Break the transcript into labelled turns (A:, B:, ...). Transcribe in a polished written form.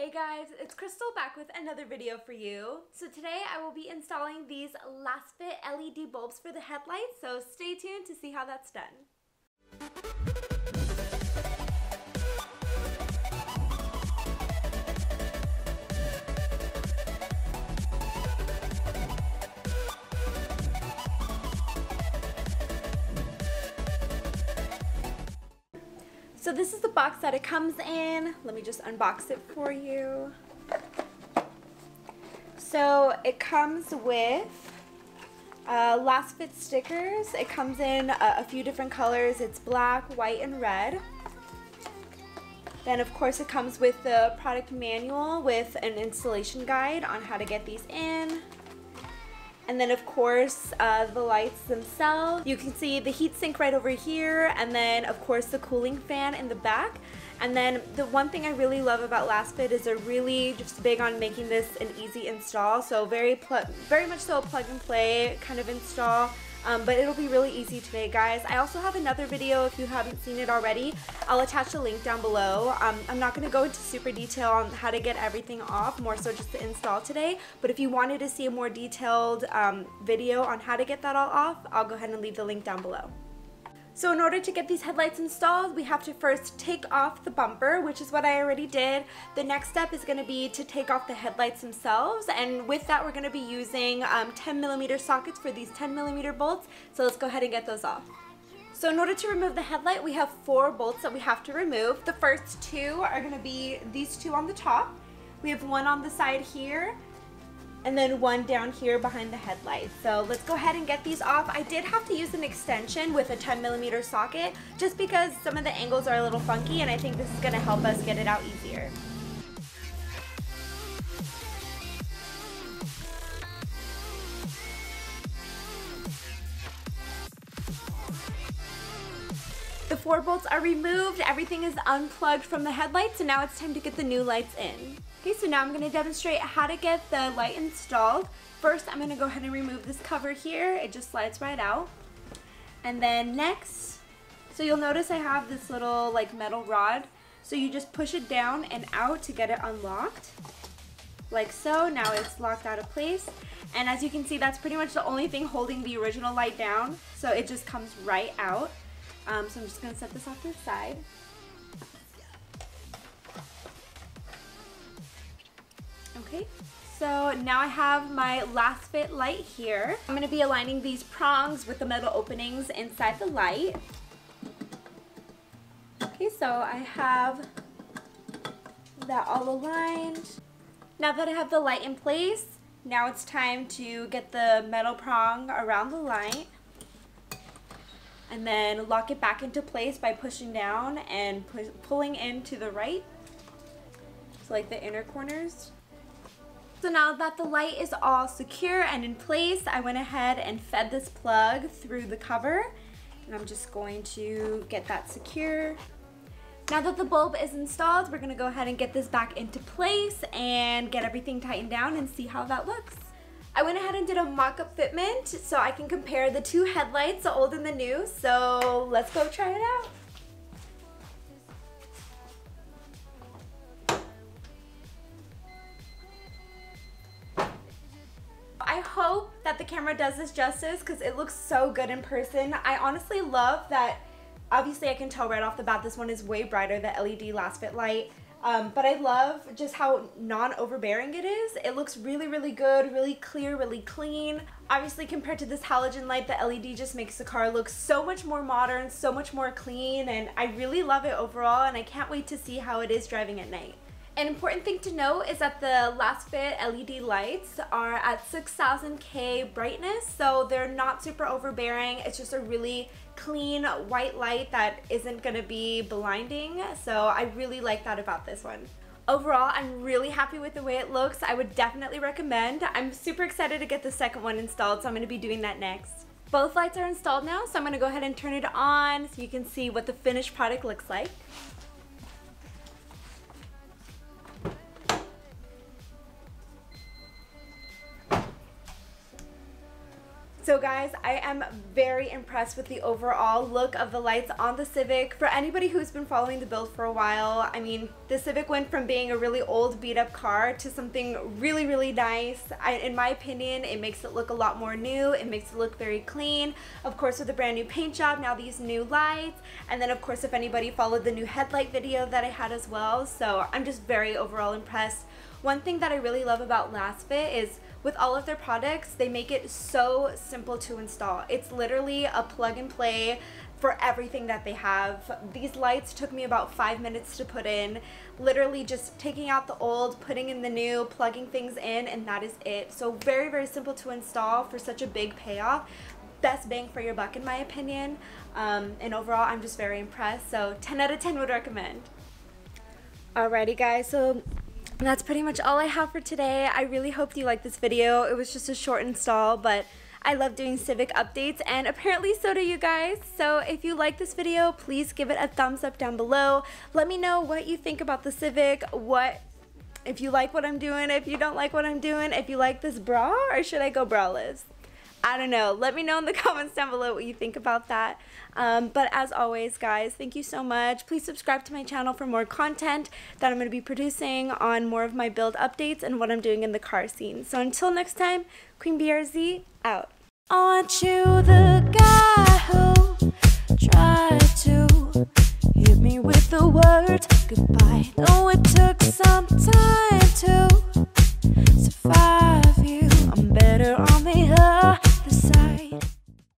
A: Hey guys, it's Crystal back with another video for you. So today I will be installing these Lasfit LED bulbs for the headlights, so stay tuned to see how that's done. So this is the box that it comes in. Let me just unbox it for you. So it comes with Lasfit stickers. It comes in a few different colors. It's black, white, and red. Then of course it comes with the product manual with an installation guide on how to get these in. And then of course the lights themselves. You can see the heat sink right over here, and then of course the cooling fan in the back. And then the one thing I really love about Lasfit is they're really just big on making this an easy install. So very much so a plug and play kind of install. But it'll be really easy today, guys. I also have another video if you haven't seen it already. I'll attach a link down below. I'm not going to go into super detail on how to get everything off, more so just to install today. But if you wanted to see a more detailed video on how to get that all off, I'll go ahead and leave the link down below. So in order to get these headlights installed, we have to first take off the bumper, which is what I already did. The next step is going to be to take off the headlights themselves, and with that we're going to be using 10mm sockets for these 10mm bolts. So let's go ahead and get those off. So in order to remove the headlight, we have 4 bolts that we have to remove. The first 2 are going to be these 2 on the top. We have 1 on the side here, and then 1 down here behind the headlight. So let's go ahead and get these off. I did have to use an extension with a 10mm socket just because some of the angles are a little funky, and I think this is going to help us get it out easier. The 4 bolts are removed, everything is unplugged from the headlights, and now it's time to get the new lights in. Okay, so now I'm going to demonstrate how to get the light installed. First, I'm going to go ahead and remove this cover here. It just slides right out. And then next, so you'll notice I have this little like metal rod. So you just push it down and out to get it unlocked. Like so. Now it's locked out of place. And as you can see, that's pretty much the only thing holding the original light down. So it just comes right out. So I'm just going to set this off to the side. Okay, so now I have my Lasfit light here. I'm going to be aligning these prongs with the metal openings inside the light. Okay, so I have that all aligned. Now that I have the light in place, now it's time to get the metal prong around the light and then lock it back into place by pushing down and pulling in to the right. So like the inner corners. So now that the light is all secure and in place, I went ahead and fed this plug through the cover, and I'm just going to get that secure. Now that the bulb is installed, we're going to go ahead and get this back into place and get everything tightened down and see how that looks. I went ahead and did a mock-up fitment so I can compare the 2 headlights, the old and the new, so let's go try it out. I hope that the camera does this justice because it looks so good in person. I honestly love that, obviously I can tell right off the bat this one is way brighter, the LED Lasfit light. But I love just how non-overbearing it is. It looks really, really good, really clear, really clean. Obviously compared to this halogen light, the LED just makes the car look so much more modern, so much more clean, and I really love it overall, and I can't wait to see how it is driving at night. An important thing to note is that the Lasfit LED lights are at 6000 K brightness, so they're not super overbearing. It's just a really clean white light that isn't going to be blinding, so I really like that about this one. Overall, I'm really happy with the way it looks. I would definitely recommend. I'm super excited to get the second one installed, so I'm going to be doing that next. Both lights are installed now, so I'm going to go ahead and turn it on so you can see what the finished product looks like. So guys, I am very impressed with the overall look of the lights on the Civic. For anybody who's been following the build for a while, I mean, the Civic went from being a really old beat up car to something really, really nice. In my opinion, it makes it look a lot more new. It makes it look very clean. Of course, with a brand new paint job, now these new lights. And then of course, if anybody followed the new headlight video that I had as well. So I'm just very overall impressed. One thing that I really love about Lasfit is with all of their products, they make it so simple to install. It's literally a plug and play for everything that they have. These lights took me about 5 minutes to put in. Literally just taking out the old, putting in the new, plugging things in, and that is it. So very, very simple to install for such a big payoff. Best bang for your buck in my opinion. And overall, I'm just very impressed. So 10 out of 10 would recommend. Alrighty guys, so that's pretty much all I have for today. I really hope you liked this video. It was just a short install, but I love doing Civic updates, and apparently so do you guys. So if you like this video, please give it a thumbs up down below. Let me know what you think about the Civic, if you like what I'm doing, if you don't like what I'm doing, if you like this bra, or should I go braless? I don't know. Let me know in the comments down below what you think about that. But as always, guys, thank you so much. Please subscribe to my channel for more content that I'm going to be producing on more of my build updates and what I'm doing in the car scene. So until next time, Queen BRZ out. Aren't you the guy who tried to hit me with the word goodbye? Though it took some time.